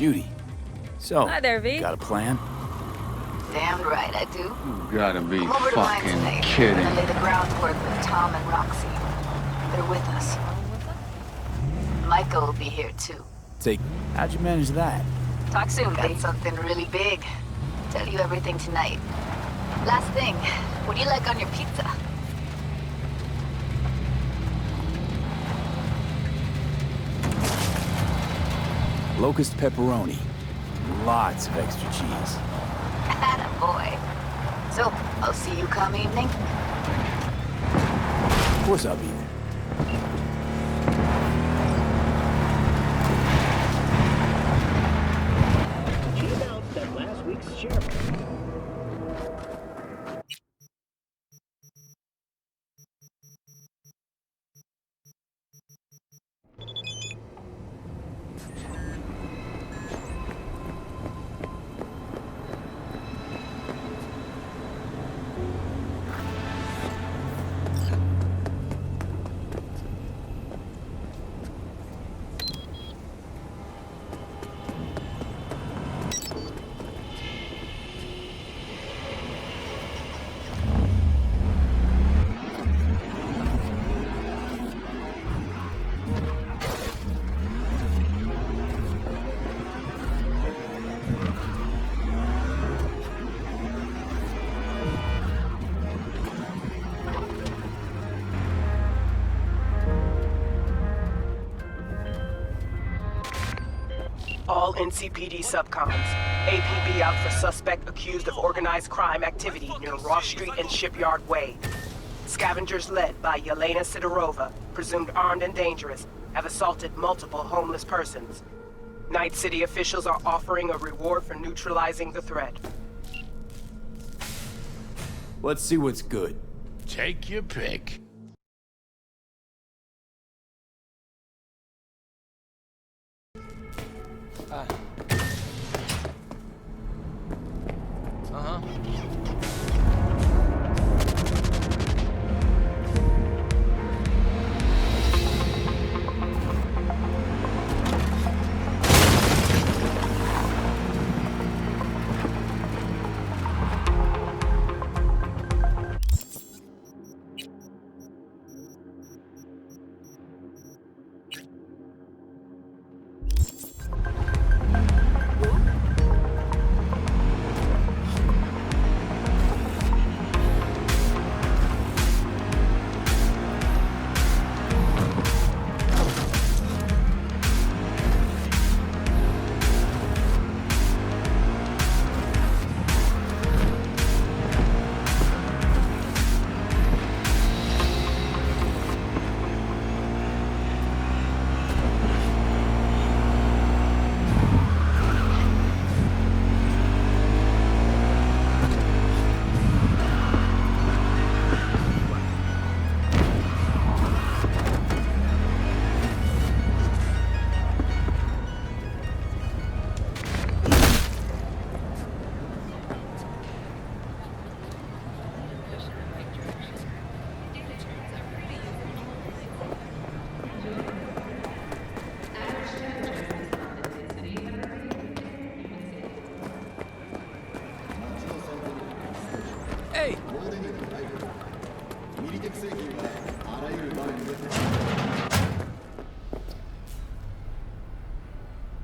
Judy. So, Hi there, V. got a plan? Damn right I do. You gotta be I'm over to mine fucking tonight. kidding. Gonna lay the groundwork with Tom and Roxy. They're with us. Michael will be here too. How'd you manage that? Talk soon, got something really big. Tell you everything tonight. Last thing, what do you like on your pizza? Locust pepperoni. Lots of extra cheese. Attaboy. So, I'll see you come evening? Of course I'll be there. She announced that last week's sheriff. All NCPD subcons. APB out for suspect accused of organized crime activity near Ross Street and Shipyard Way. Scavengers led by Yelena Sidorova, presumed armed and dangerous, have assaulted multiple homeless persons. Night City officials are offering a reward for neutralizing the threat. Let's see what's good. Take your pick. Hey!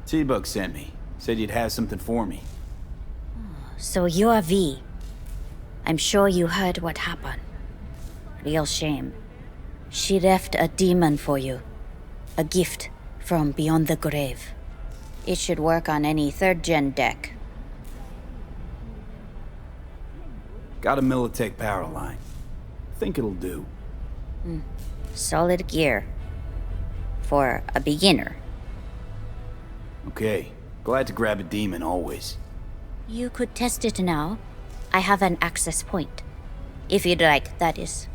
T-Bug sent me. Said you'd have something for me. So you're V. I'm sure you heard what happened. Real shame. She left a demon for you. A gift from beyond the grave. It should work on any 3rd-gen deck. Got a Militech power line. Think it'll do. Solid gear. For a beginner. Okay. Glad to grab a demon always. You could test it now. I have an access point. If you'd like, that is.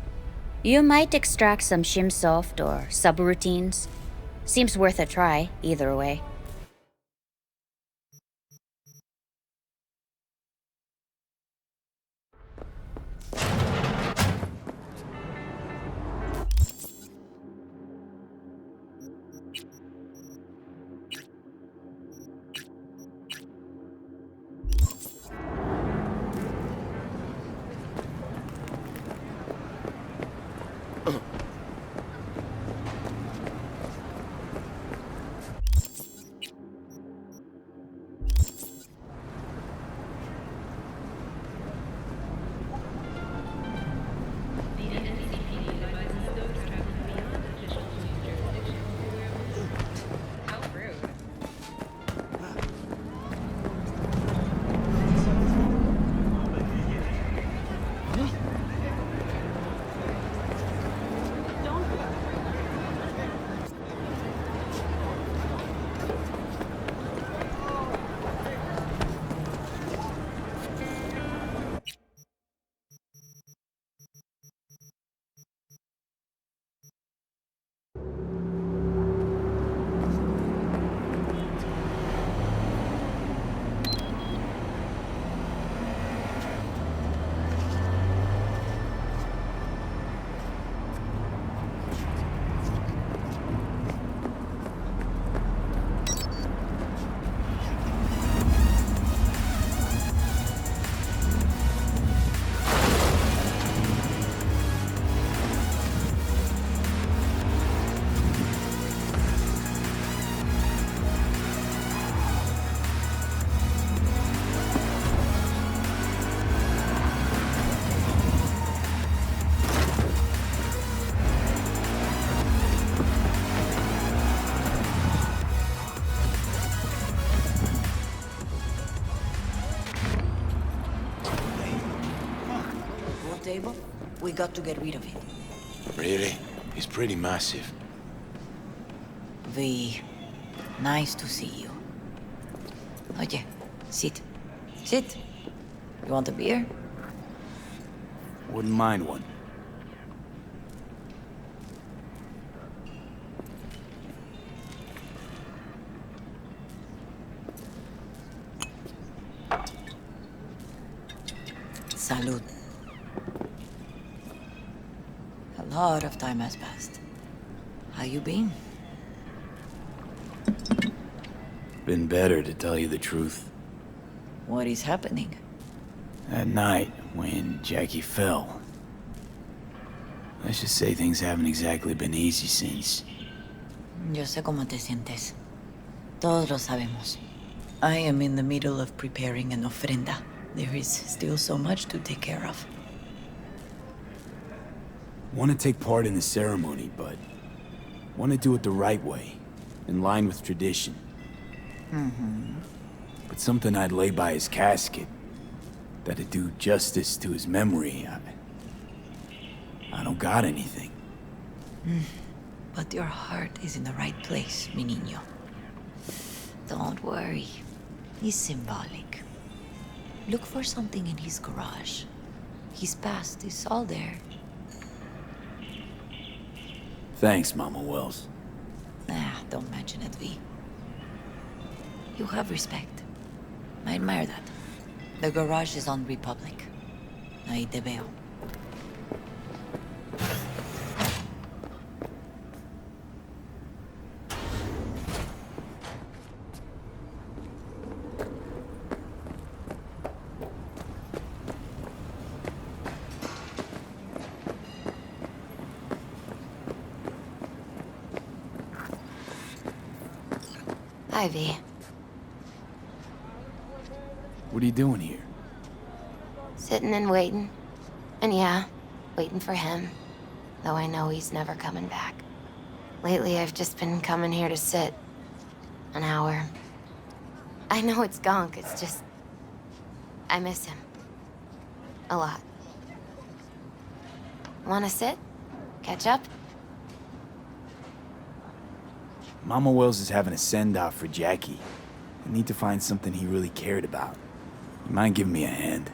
You might extract some shimsoft or subroutines. Seems worth a try, either way. table? We got to get rid of it. Really? He's pretty massive. V, nice to see you. Oye, sit. Sit. You want a beer? Wouldn't mind one. Salud. A lot of time has passed. How you been? Been better, to tell you the truth. What is happening? That night, when Jackie fell. Let's just say things haven't exactly been easy since. Yo sé cómo te sientes. Todos lo sabemos. I am in the middle of preparing an ofrenda. There is still so much to take care of. Want to take part in the ceremony, but want to do it the right way, in line with tradition. But something I'd lay by his casket, that'd do justice to his memory. I don't got anything. But your heart is in the right place, mi niño. Don't worry. He's symbolic. Look for something in his garage. His past is all there. Thanks, Mama Wells. Don't mention it, V. You have respect. I admire that. The garage is on Republic. Ahí te veo. Ivy. What are you doing here? Sitting and waiting. And yeah, waiting for him. Though I know he's never coming back. Lately, I've just been coming here to sit. An hour. I know it's gonk, it's just... I miss him. A lot. Wanna sit? Catch up? Mama Wells is having a send-off for Jackie. I need to find something he really cared about. You mind giving me a hand?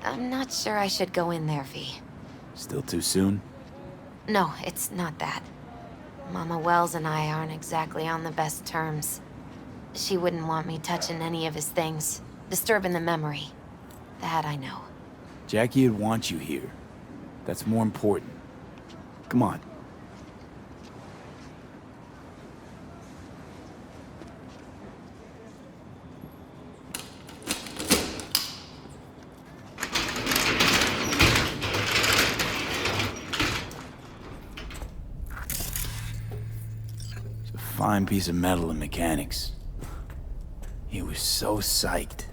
I'm not sure I should go in there, V. Still too soon? No, it's not that. Mama Wells and I aren't exactly on the best terms. She wouldn't want me touching any of his things, disturbing the memory. That I know. Jackie'd want you here. That's more important. Come on. Fine piece of metal and mechanics. He was so psyched.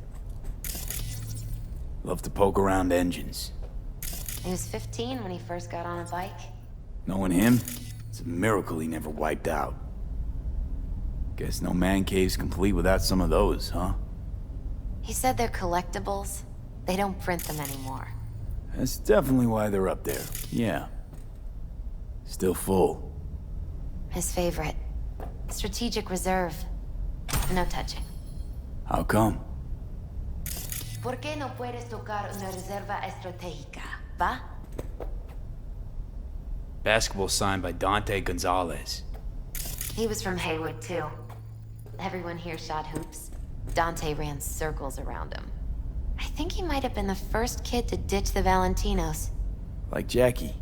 Loved to poke around engines. He was 15 when he first got on a bike. Knowing him, it's a miracle he never wiped out. Guess no man cave's complete without some of those, huh? He said they're collectibles. They don't print them anymore. That's definitely why they're up there. Yeah. Still full. His favorite. Strategic reserve. No touching. How come? ¿Por qué no puedes tocar una reserva estratégica, va? Basketball signed by Dante Gonzalez. He was from Haywood, too. Everyone here shot hoops. Dante ran circles around him. I think he might have been the first kid to ditch the Valentinos. Like Jackie.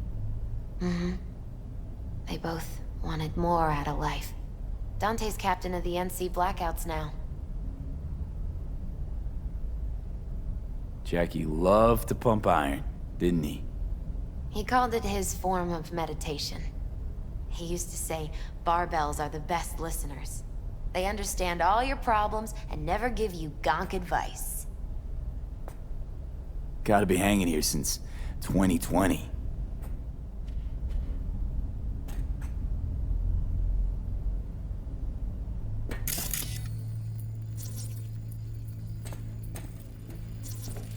They both wanted more out of life. Dante's captain of the NC Blackouts now. Jackie loved to pump iron, didn't he? He called it his form of meditation. He used to say, barbells are the best listeners. They understand all your problems and never give you gonk advice. Gotta be hanging here since 2020.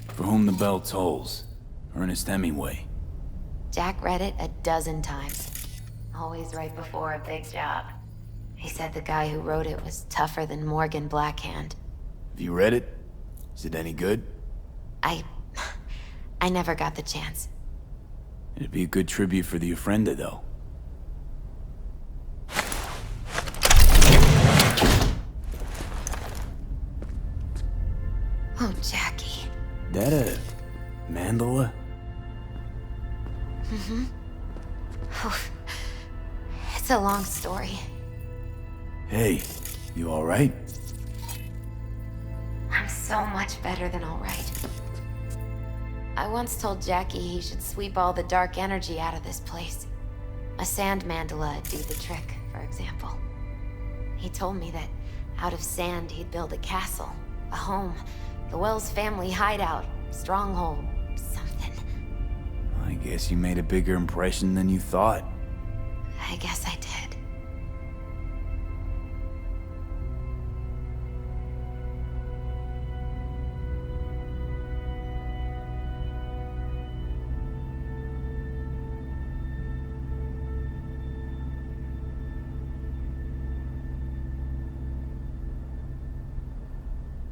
For whom the bell tolls. Ernest Hemingway. Jack read it a dozen times. Always right before a big job. He said the guy who wrote it was tougher than Morgan Blackhand. Have you read it? Is it any good? I never got the chance. It'd be a good tribute for the Ofrenda, though. Oh, Jackie. That a mandala? It's a long story. Hey, you alright? I'm so much better than all right. I once told Jackie he should sweep all the dark energy out of this place. A sand mandala'd do the trick, for example. He told me that out of sand he'd build a castle, a home, the Wells family hideout, stronghold, something. I guess you made a bigger impression than you thought. I guess I did.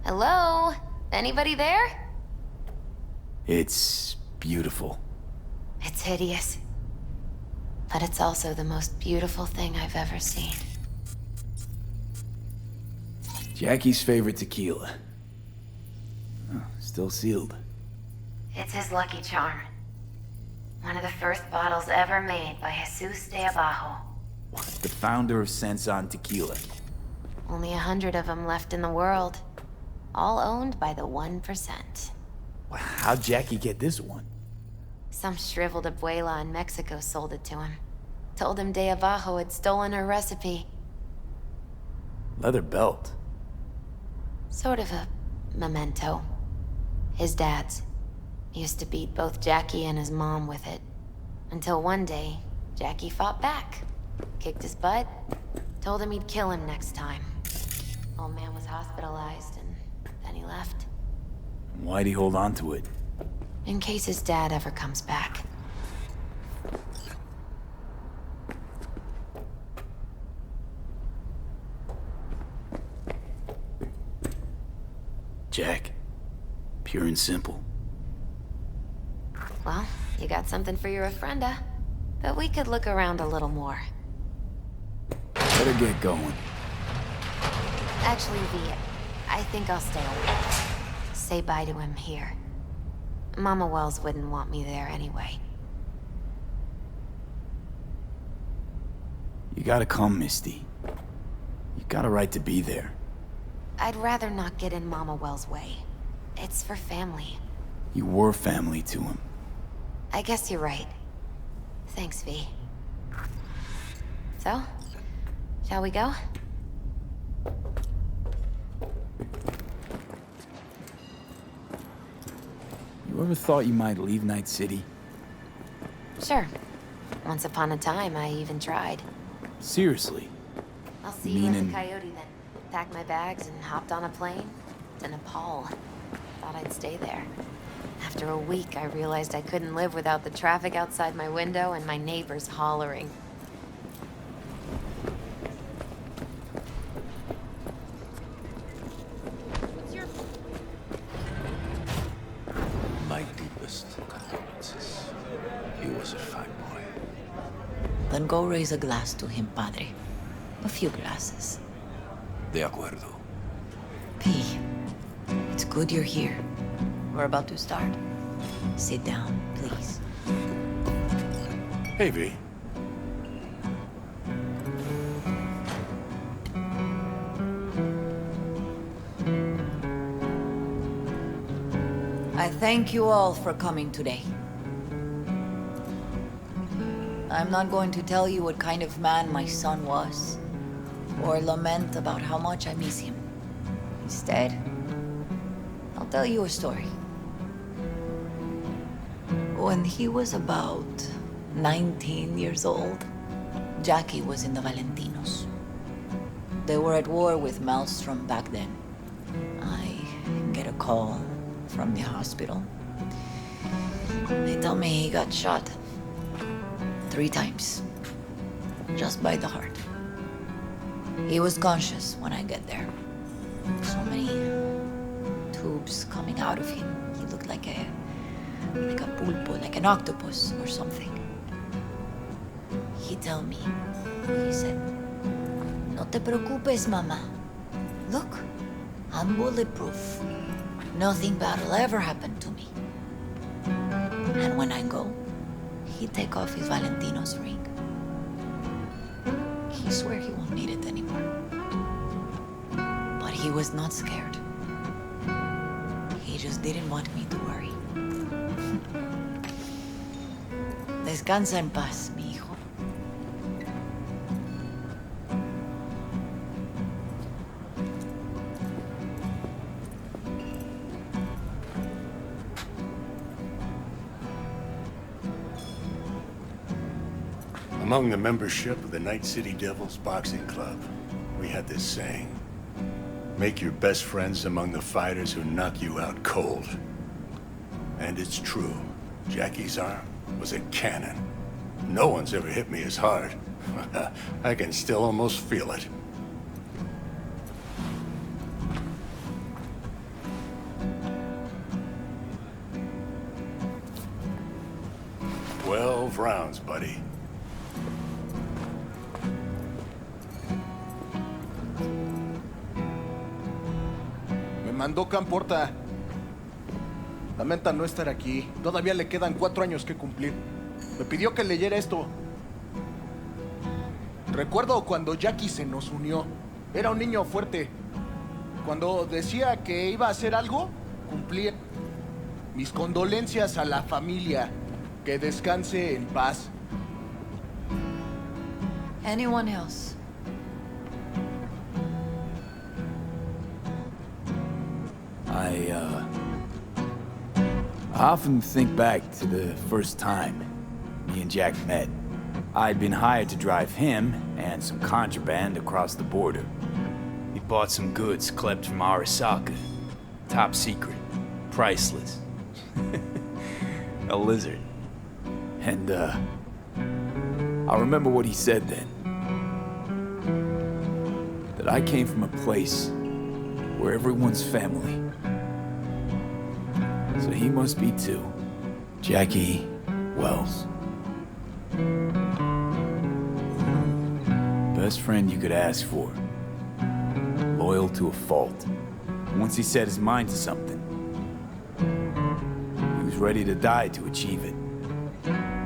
Hello? Anybody there? It's beautiful. It's hideous. But it's also the most beautiful thing I've ever seen. Jackie's favorite tequila. Oh, still sealed. It's his lucky charm. One of the first bottles ever made by Jesus de Abajo. The founder of Sensan Tequila. Only 100 of them left in the world. All owned by the 1%. How'd Jackie get this one? Some shriveled abuela in Mexico sold it to him. Told him de Abajo had stolen her recipe. Leather belt. Sort of a memento. His dad's. Used to beat both Jackie and his mom with it. Until one day, Jackie fought back. Kicked his butt. Told him he'd kill him next time. Old man was hospitalized and then he left. Why'd he hold on to it? In case his dad ever comes back. Jack. Pure and simple. Well, you got something for your Ofrenda. But we could look around a little more. Better get going. Actually, V, I think I'll stay away. Say bye to him here. Mama Wells wouldn't want me there anyway. You gotta come, Misty. You got a right to be there. I'd rather not get in Mama Wells' way. It's for family. You were family to him. I guess you're right. Thanks, V. So, shall we go? You ever thought you might leave Night City? Sure. Once upon a time, I even tried. Seriously? I'll see you in Meaning- the Coyote then. Packed my bags and hopped on a plane to Nepal. Thought I'd stay there. After a week, I realized I couldn't live without the traffic outside my window and my neighbors hollering. My deepest condolences. He was a fine boy. Then go raise a glass to him, Padre. A few glasses. De acuerdo. P, it's good you're here. We're about to start. Sit down, please. Hey, V. I thank you all for coming today. I'm not going to tell you what kind of man my son was, or lament about how much I miss him. Instead, I'll tell you a story. When he was about 19 years old, Jackie was in the Valentinos. They were at war with Maelstrom back then. I get a call from the hospital. They They tell me he got shot 3 times, just by the heart. He was conscious when I get there. So many tubes coming out of him. He looked like a pulpo, like an octopus or something. He told me, he said, "No te preocupes, mama. Look, I'm bulletproof. Nothing bad will ever happen to me." And when I go, he'd take off his Valentino's ring. He swear he won't need it anymore. But he was not scared. He just didn't want me to worry. Descansa en paz, mi hijo. Among the membership of the Night City Devils Boxing Club, we had this saying: make your best friends among the fighters who knock you out cold. And it's true. Jackie's arm was a cannon. No one's ever hit me as hard. I can still almost feel it. "12 rounds, buddy." Me mandó Camporta. Lamenta no estar aquí. Todavía le quedan 4 años que cumplir. Me pidió que leyera esto. Recuerdo cuando Jackie se nos unió. Era un niño fuerte. Cuando decía que iba a hacer algo, cumplía. Mis condolencias a la familia. Que descanse en paz. Anyone else? I often think back to the first time me and Jack met. I'd been hired to drive him and some contraband across the border. He bought some goods clipped from Arasaka. Top secret. Priceless. A lizard. And, I remember what he said then. That I came from a place where everyone's family. So he must be too. Jackie Wells. Best friend you could ask for. Loyal to a fault. Once he set his mind to something, he was ready to die to achieve it.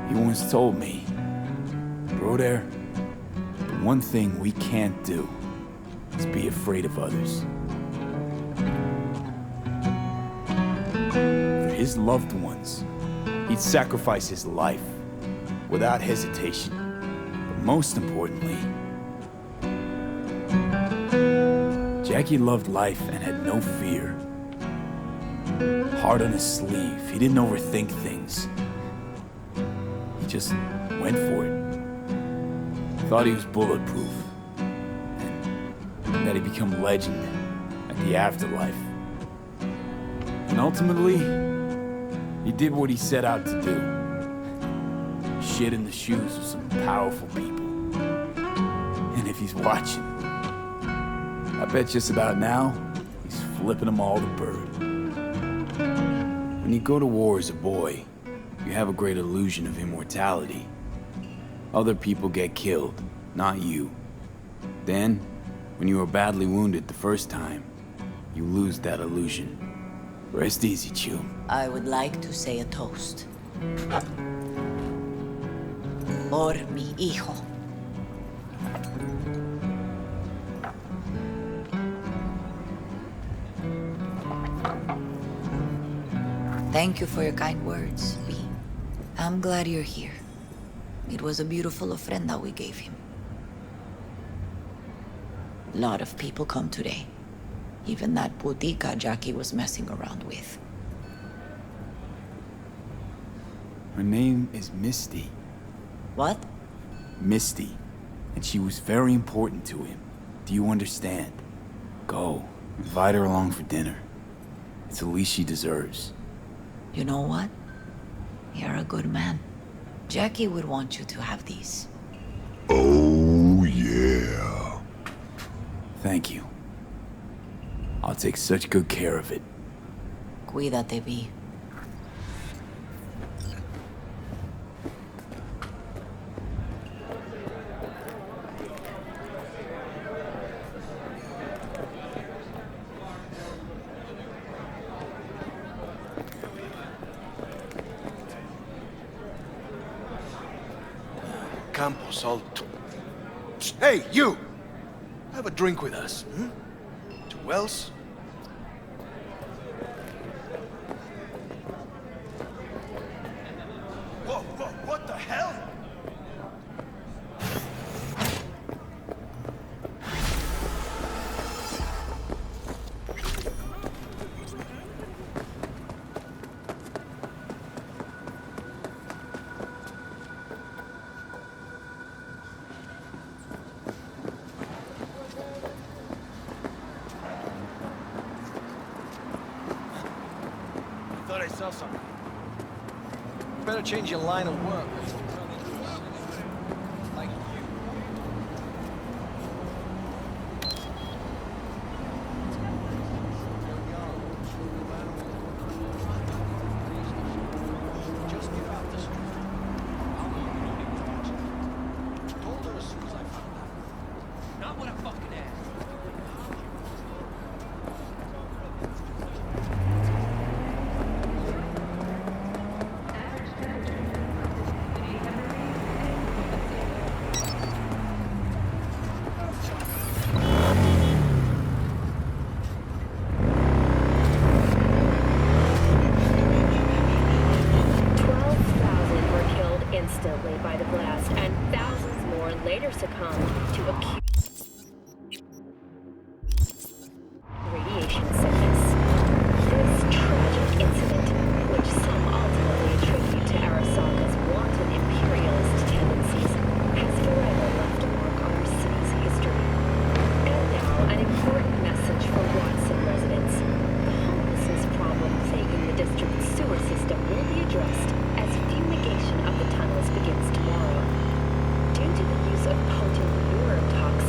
He once told me, "Bro there, the one thing we can't do is be afraid of others." For his loved ones, he'd sacrifice his life without hesitation. But most importantly, Jackie loved life and had no fear. Heart on his sleeve, he didn't overthink things. He just went for it. Thought he was bulletproof. And that he'd become legend at the afterlife. And ultimately, he did what he set out to do. Shit in the shoes of some powerful people. And if he's watching, I bet just about now, he's flipping them all the bird. When you go to war as a boy, you have a great illusion of immortality. Other people get killed, not you. Then, when you are badly wounded the first time, you lose that illusion. Rest easy, Chew. I would like to say a toast. Por mi hijo. Thank you for your kind words, V. I'm glad you're here. It was a beautiful ofrenda we gave him. A lot of people come today. Even that putica Jackie was messing around with. Her name is Misty. What? Misty. And she was very important to him. Do you understand? Go. Invite her along for dinner. It's the least she deserves. You know what? You're a a good man. Jackie would want you to have these. Oh, yeah. Thank you. I'll take such good care of it. Cuídate, V. Campos Alto. Hey, you! Have a drink with us. Hmm? 2 Wells? Whoa, what the hell? Thought I saw something. Better change your line of work. Like you. Just get off the street. I'll know you don't even watch it. Told her as soon as I found out. Not what I fucking asked. Instantly by the blast, and thousands more later succumbed to acute radiation sickness. This tragic incident, which some ultimately attribute to Arasaka's wanton imperialist tendencies, has forever left a mark on our city's history. And now, an important message for Watson residents. The homelessness problem plaguing the district's sewer system will be addressed as fumigation of the tunnels begins tomorrow. Due to the use of potent neurotoxins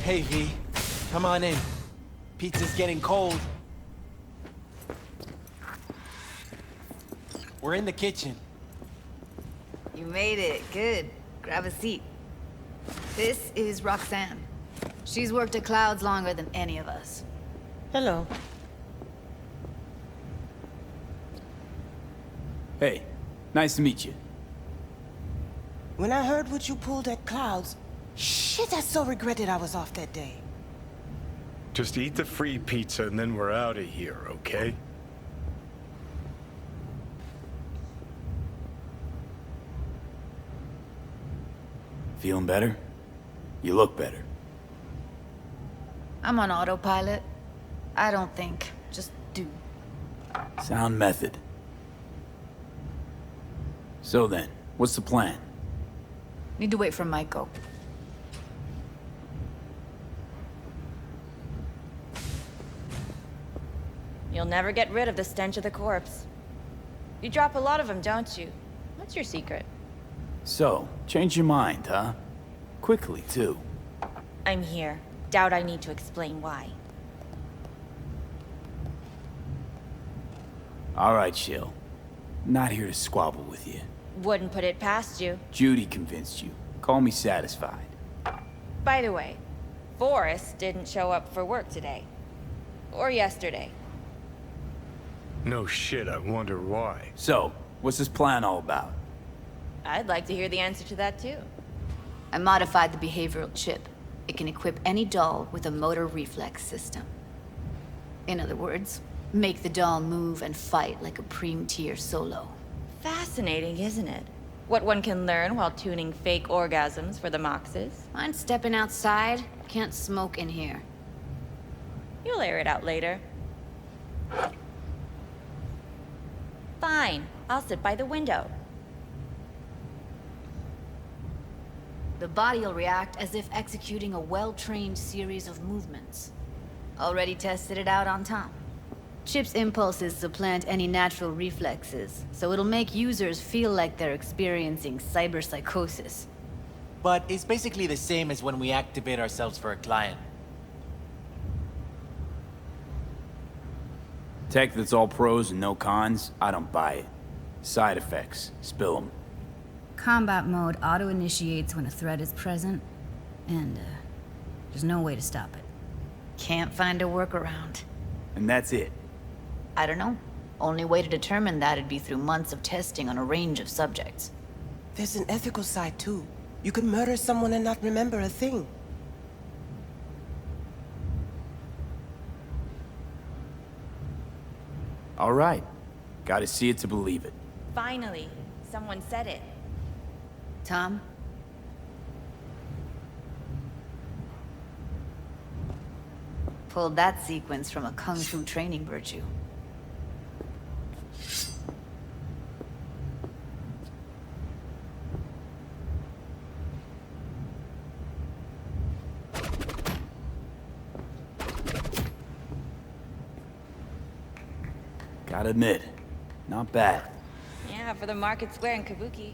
Hey, V. Come on in. Pizza's getting cold. We're in the kitchen. You made it. Good. Grab a seat. This is Roxanne. She's worked at Clouds longer than any of us. Hello. Hey, nice to meet you. When I heard what you pulled at Clouds, shit, I so regretted I was off that day. Just eat the free pizza and then we're out of here, okay? Feeling better? You look better. I'm on autopilot. I don't think. Just do. Sound method. So then, what's the plan? Need to wait for Maiko. You'll never get rid of the stench of the corpse. You drop a lot of them, don't you? What's your secret? So, change your mind, huh? Quickly, too. I'm here. Doubt I need to explain why. All right, Shill. Not here to squabble with you. Wouldn't put it past you. Judy convinced you. Call me satisfied. By the way, Forrest didn't show up for work today. Or yesterday. No shit, I wonder why. So, what's this plan all about? I'd like to hear the answer to that, too. I modified the behavioral chip. It can equip any doll with a motor reflex system. In other words, make the doll move and fight like a Preem-tier solo. Fascinating, isn't it? What one can learn while tuning fake orgasms for the Moxes. Mind stepping outside? Can't smoke in here. You'll air it out later. Fine, I'll sit by the window. The body will react as if executing a well-trained series of movements. Already tested it out on Tom. Chip's impulses supplant any natural reflexes, so it'll make users feel like they're experiencing cyberpsychosis. But it's basically the same as when we activate ourselves for a client. Tech that's all pros and no cons, I don't buy it. Side effects, spill them. Combat mode auto-initiates when a threat is present, and there's no way to stop it. Can't find a workaround. And that's it. I don't know. Only way to determine that'd be through months of testing on a range of subjects. There's an ethical side, too. You could murder someone and not remember a thing. All right. Gotta see it to believe it. Finally, someone said it. Tom? Pulled that sequence from a kung fu training virtue. Gotta admit, not bad. Yeah, for the Market Square and Kabuki.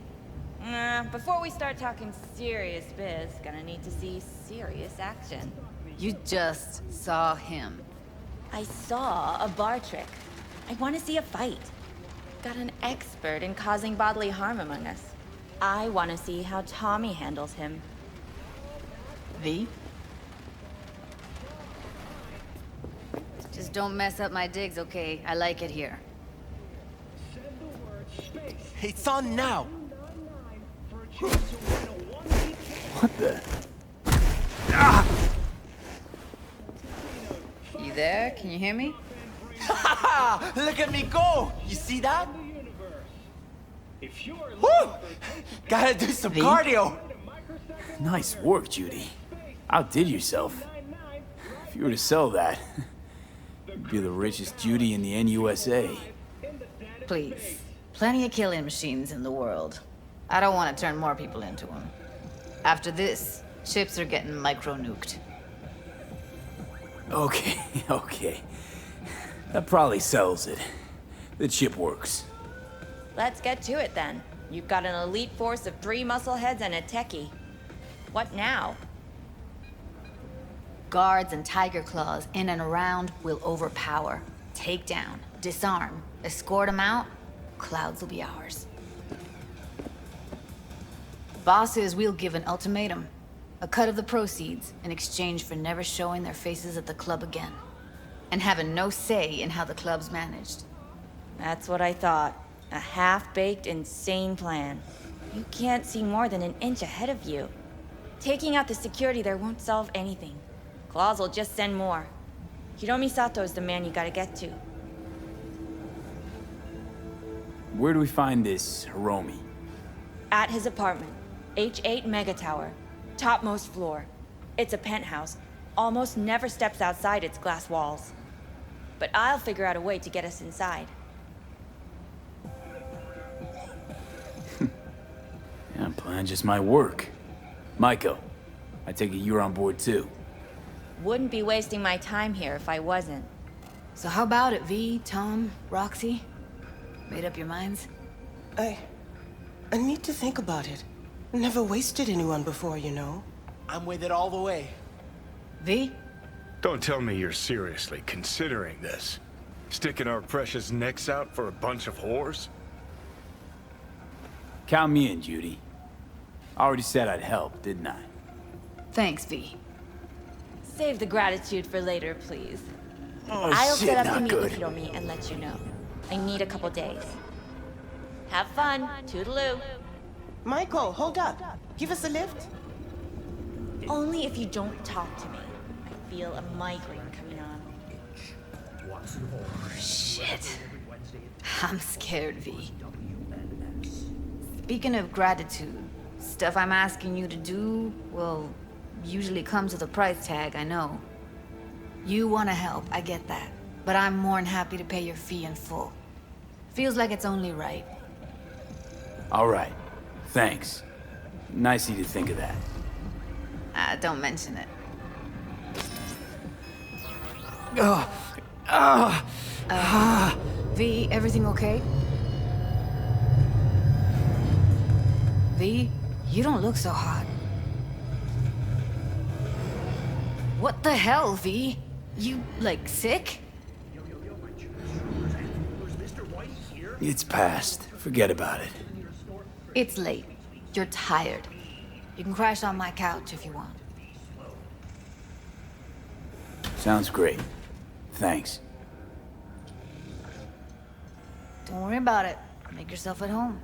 Before we start talking serious biz, gonna need to see serious action. You just saw him. I saw a bar trick. I want to see a fight. Got an expert in causing bodily harm among us. I want to see how Tommy handles him. V? Just don't mess up my digs, okay? I like it here. It's on now! What the? You there? Can you hear me? Look at me go! You see that? Woo! Gotta do some cardio! Nice work, Judy. Outdid yourself. If you were to sell that, you'd be the richest Judy in the NUSA. Please. Plenty of killing machines in the world. I don't want to turn more people into them. After this, chips are getting micro-nuked. Okay, okay. That probably sells it. The chip works. Let's get to it then. You've got an elite force of 3 muscleheads and a techie. What now? Guards and tiger claws in and around will overpower. Take down, disarm, escort them out, Clouds will be ours. Bosses, we'll give an ultimatum. A cut of the proceeds in exchange for never showing their faces at the club again. And having no say in how the club's managed. That's what I thought. A half-baked, insane plan. You can't see more than an inch ahead of you. Taking out the security there won't solve anything. Claws will just send more. Hiromi Sato's the man you gotta get to. Where do we find this Hiromi? At his apartment. H8 Mega Tower. Topmost floor. It's a penthouse. Almost never steps outside its glass walls. But I'll figure out a way to get us inside. Yeah, plan just might work. Maiko, I take it you're on board too. Wouldn't be wasting my time here if I wasn't. So how about it, V, Tom, Roxy? Made up your minds? I need to think about it. Never wasted anyone before, you know. I'm with it all the way. V? Don't tell me you're seriously considering this. Sticking our precious necks out for a bunch of whores? Count me in, Judy. I already said I'd help, didn't I? Thanks, V. Save the gratitude for later, please. Oh, I'll shit, set up not to meet good. with Hiromi and let you know. I need a couple days. Have fun. Toodaloo. Michael, hold up. Give us a lift. Only if you don't talk to me. I feel a migraine coming on. Shit. I'm scared, V. Speaking of gratitude, stuff I'm asking you to do, well, usually comes with a price tag, I know. You want to help, I get that. But I'm more than happy to pay your fee in full. Feels like it's only right. All right. Thanks. Nice of you to think of that. Don't mention it. V, everything okay? V, you don't look so hot. What the hell, V? You, like, sick? It's past. Forget about it. It's late. You're tired. You can crash on my couch if you want. Sounds great. Thanks. Don't worry about it. Make yourself at home.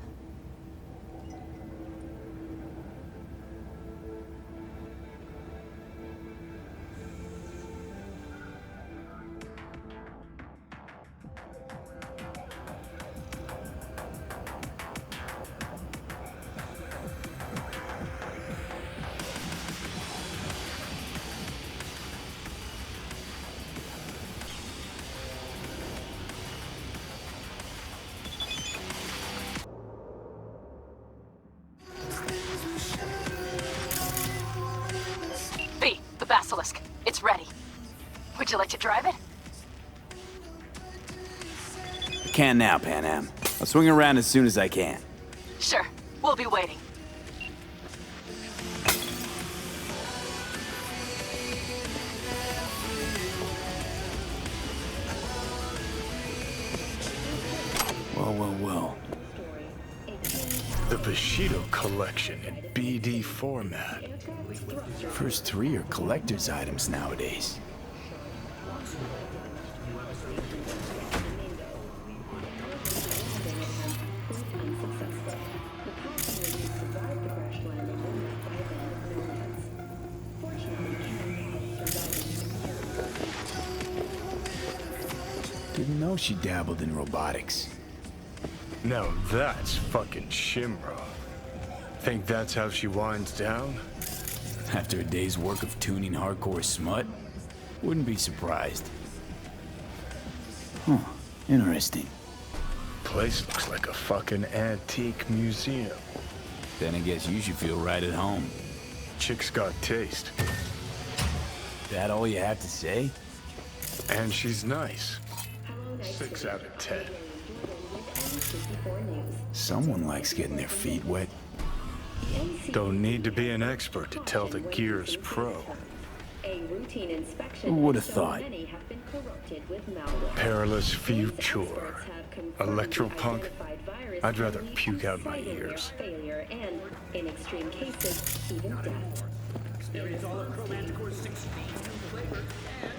Basilisk. It's ready. Would you like to drive it? I can now, Pan Am. I'll swing around as soon as I can. Sure. We'll be waiting. Whoa. The Bushido collection in BD format. First three are collector's items nowadays. Didn't know she dabbled in robotics. Now that's fucking Shimra. Think that's how she winds down? After a day's work of tuning hardcore smut? Wouldn't be surprised. Huh, interesting. Place looks like a fucking antique museum. Then I guess you should feel right at home. Chick's got taste. That all you have to say? And she's nice. 6 out of 10. Someone likes getting their feet wet. Don't need to be an expert to tell the gear's pro. A routine inspection Who would have has shown thought? many have been corrupted with malware. Perilous These future. experts have confirmed Electropunk? identified virus I'd rather can lead puke to out my cyberware ears. failure and, in extreme cases, even death. Experience all of Chromanticore's 16 new flavors and